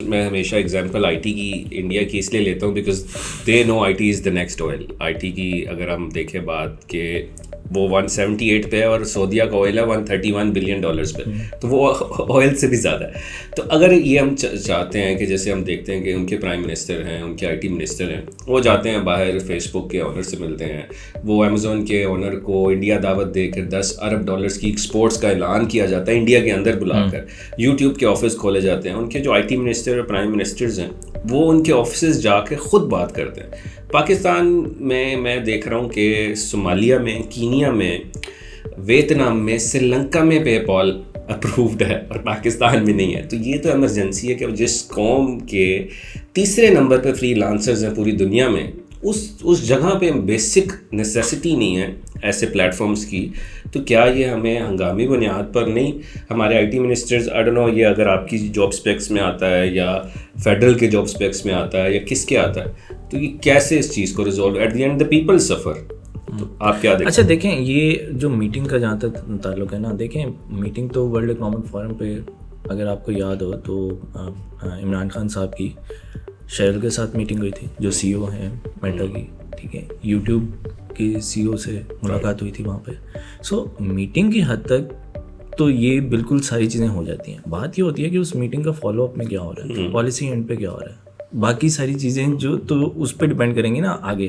میں ہمیشہ example I T کی انڈیا کی اس لیے لیتا ہوں because they know I T is the next oil. I T کی اگر ہم دیکھیں بات کہ وہ 178 پہ ہے اور سعودیہ کا آئل ہے 131 بلین ڈالرز پہ, تو وہ آئل سے بھی زیادہ ہے. تو اگر یہ ہم چاہتے ہیں کہ جیسے ہم دیکھتے ہیں کہ ان کے پرائم منسٹر ہیں, ان کے آئی ٹی منسٹر ہیں, وہ جاتے ہیں باہر فیس بک کے آنر سے ملتے ہیں, وہ امیزون کے آنر کو انڈیا دعوت دے کر $10 ارب کی ایکسپورٹس کا اعلان کیا جاتا ہے انڈیا کے اندر بلا کر, یوٹیوب کے آفس کھولے جاتے ہیں. ان کے جو آئی ٹی منسٹر اور پرائم منسٹرز ہیں وہ ان کے آفسز جا کے خود بات کرتے ہیں. پاکستان میں دیکھ رہا ہوں کہ صومالیہ میں, کینیا میں, ویتنام میں, سری لنکا میں پے پال اپرووڈ ہے اور پاکستان میں نہیں ہے. تو یہ تو ایمرجنسی ہے کہ جس قوم کے تیسرے نمبر پہ فری لانسرز ہیں پوری دنیا میں, اس جگہ پہ بیسک نیسیسٹی نہیں ہے ایسے پلیٹ فارمز کی, تو کیا یہ ہمیں ہنگامی بنیاد پر نہیں ہمارے I T ministers, I don't know یہ اگر آپ کی جاب اسپیکس میں آتا ہے یا فیڈرل کے جاب اسپیکس میں آتا ہے یا کس کے آتا ہے, تو یہ کیسے اس چیز کو resolve, at the end the people suffer. تو آپ کیا دیکھیں؟ اچھا دیکھیں, یہ جو میٹنگ کا جہاں تک تعلق ہے نا, دیکھیں میٹنگ تو ورلڈ اکنامک فورم پہ اگر آپ کو یاد ہو تو عمران خان صاحب کی شہر کے ساتھ میٹنگ ہوئی تھی, جو سی او ہیں میٹا کی, ٹھیک ہے, یوٹیوب کی سی او سے ملاقات ہوئی تھی وہاں پہ. سو میٹنگ کی حد تک تو یہ بالکل ساری چیزیں ہو جاتی ہیں. بات یہ ہوتی ہے کہ اس میٹنگ کا فالو اپ میں کیا ہو رہا ہے, پالیسی اینڈ پہ کیا ہو رہا ہے, باقی ساری چیزیں جو تو اس پہ ڈپینڈ کریں گی نا آگے.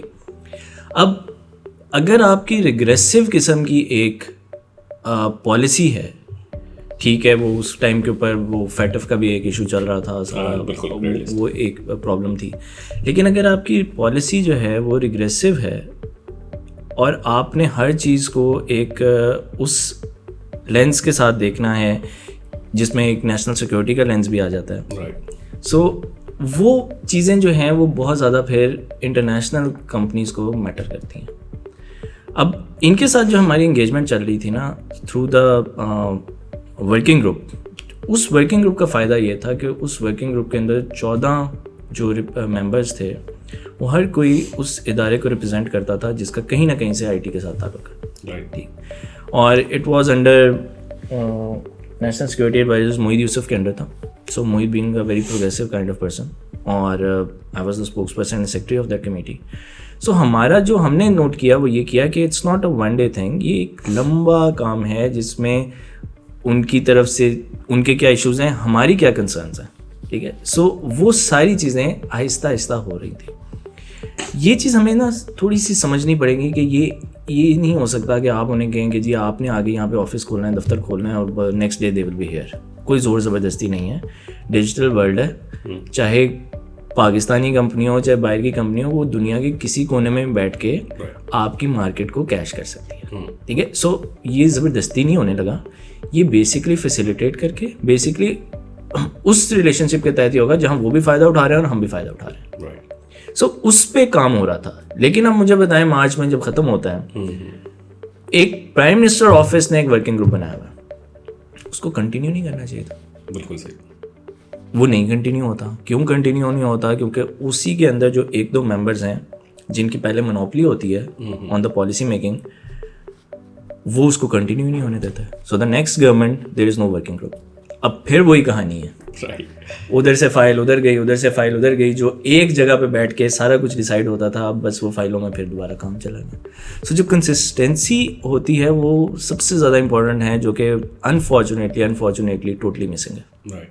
اب اگر آپ کی ریگریسو قسم کی ایک پالیسی ہے, ٹھیک ہے, وہ اس ٹائم کے اوپر وہ فیٹف کا بھی ایک ایشو چل رہا تھا, وہ ایک پرابلم تھی. لیکن اگر آپ کی پالیسی جو ہے وہ ریگریسو ہے اور آپ نے ہر چیز کو ایک اس لینس کے ساتھ دیکھنا ہے جس میں ایک نیشنل سیکورٹی کا لینس بھی آ جاتا ہے, سو وہ چیزیں جو ہیں وہ بہت زیادہ پھر انٹرنیشنل کمپنیز کو میٹر کرتی ہیں. اب ان کے ساتھ جو ہماری انگیجمنٹ چل رہی تھی نا تھرو دا ورکنگ گروپ, اس ورکنگ گروپ کا فائدہ یہ تھا کہ اس ورکنگ گروپ کے اندر 14 جو ممبرس تھے وہ ہر کوئی اس ادارے کو ریپرزینٹ کرتا تھا جس کا کہیں نہ کہیں سے آئی ٹی کے ساتھ تعلق ہے, ٹھیک. اور it was under national security adviser Moeed Yusuf کے انڈر تھا. So Moeed being a very progressive kind of person, اور I was the spokesperson and secretary of that committee. So ہمارا جو ہم نے نوٹ کیا وہ یہ کیا کہ it's not a one day thing, یہ ایک لمبا کام ہے جس میں ان کی طرف سے ان کے کیا ایشوز ہیں, ہماری کیا کنسرنز ہیں, ٹھیک ہے. سو وہ ساری چیزیں آہستہ آہستہ ہو رہی تھیں. یہ چیز ہمیں نا تھوڑی سی سمجھنی پڑے گی کہ یہ نہیں ہو سکتا کہ آپ انہیں کہیں کہ جی آپ نے آگے یہاں پہ آفس کھولنا ہے, دفتر کھولنا ہے اور next day they will be here. کوئی زور زبردستی نہیں ہے, ڈیجیٹل ورلڈ ہے, چاہے پاکستانی کمپنی ہو چاہے باہر کی کمپنی ہو, وہ دنیا کے کسی کونے میں بیٹھ کے آپ کی مارکیٹ کو کیش کر سکتی ہے, ٹھیک ہے. سو یہ زبردستی نہیں ہونے لگا, یہ بیسکلی فیسیلیٹیٹ کر کے بیسکلی اس ریلیشن شپ کے تحت ہی ہوگا جہاں وہ بھی فائدہ اٹھا رہے ہیں اور ہم بھی فائدہ اٹھا رہے ہیں. سو اس پہ کام ہو رہا تھا. لیکن اب مجھے بتائیں مارچ میں جب ختم ہوتا ہے, ایک پرائم منسٹر آفس نے ایک ورکنگ گروپ بنایا ہوا ہے, اس کو کنٹینیو نہیں کرنا چاہیے تھا. بالکل صحیح. وہ نہیں کنٹینیو ہوتا. کیوں کنٹینیو نہیں ہوتا؟ کیونکہ اسی کے اندر جو 1-2 ممبرز ہیں جن کی پہلے منوپلی ہوتی ہے آن دا پالیسی میکنگ, وہ اس کو کنٹینیو نہیں ہونے دیتا ہے. So the next government there is no working group. اب پھر وہی کہانی ہے, ادھر سے فائل ادھر گئی, ادھر سے فائل ادھر گئی, جو ایک جگہ پہ بیٹھ کے سارا کچھ ڈیسائیڈ ہوتا تھا اب بس وہ فائلوں میں پھر دوبارہ کام چلا گیا. سو جو کنسسٹینسی ہوتی ہے وہ سب سے زیادہ امپورٹنٹ ہے, جو کہ انفارچونیٹلی ٹوٹلی مسنگ ہے.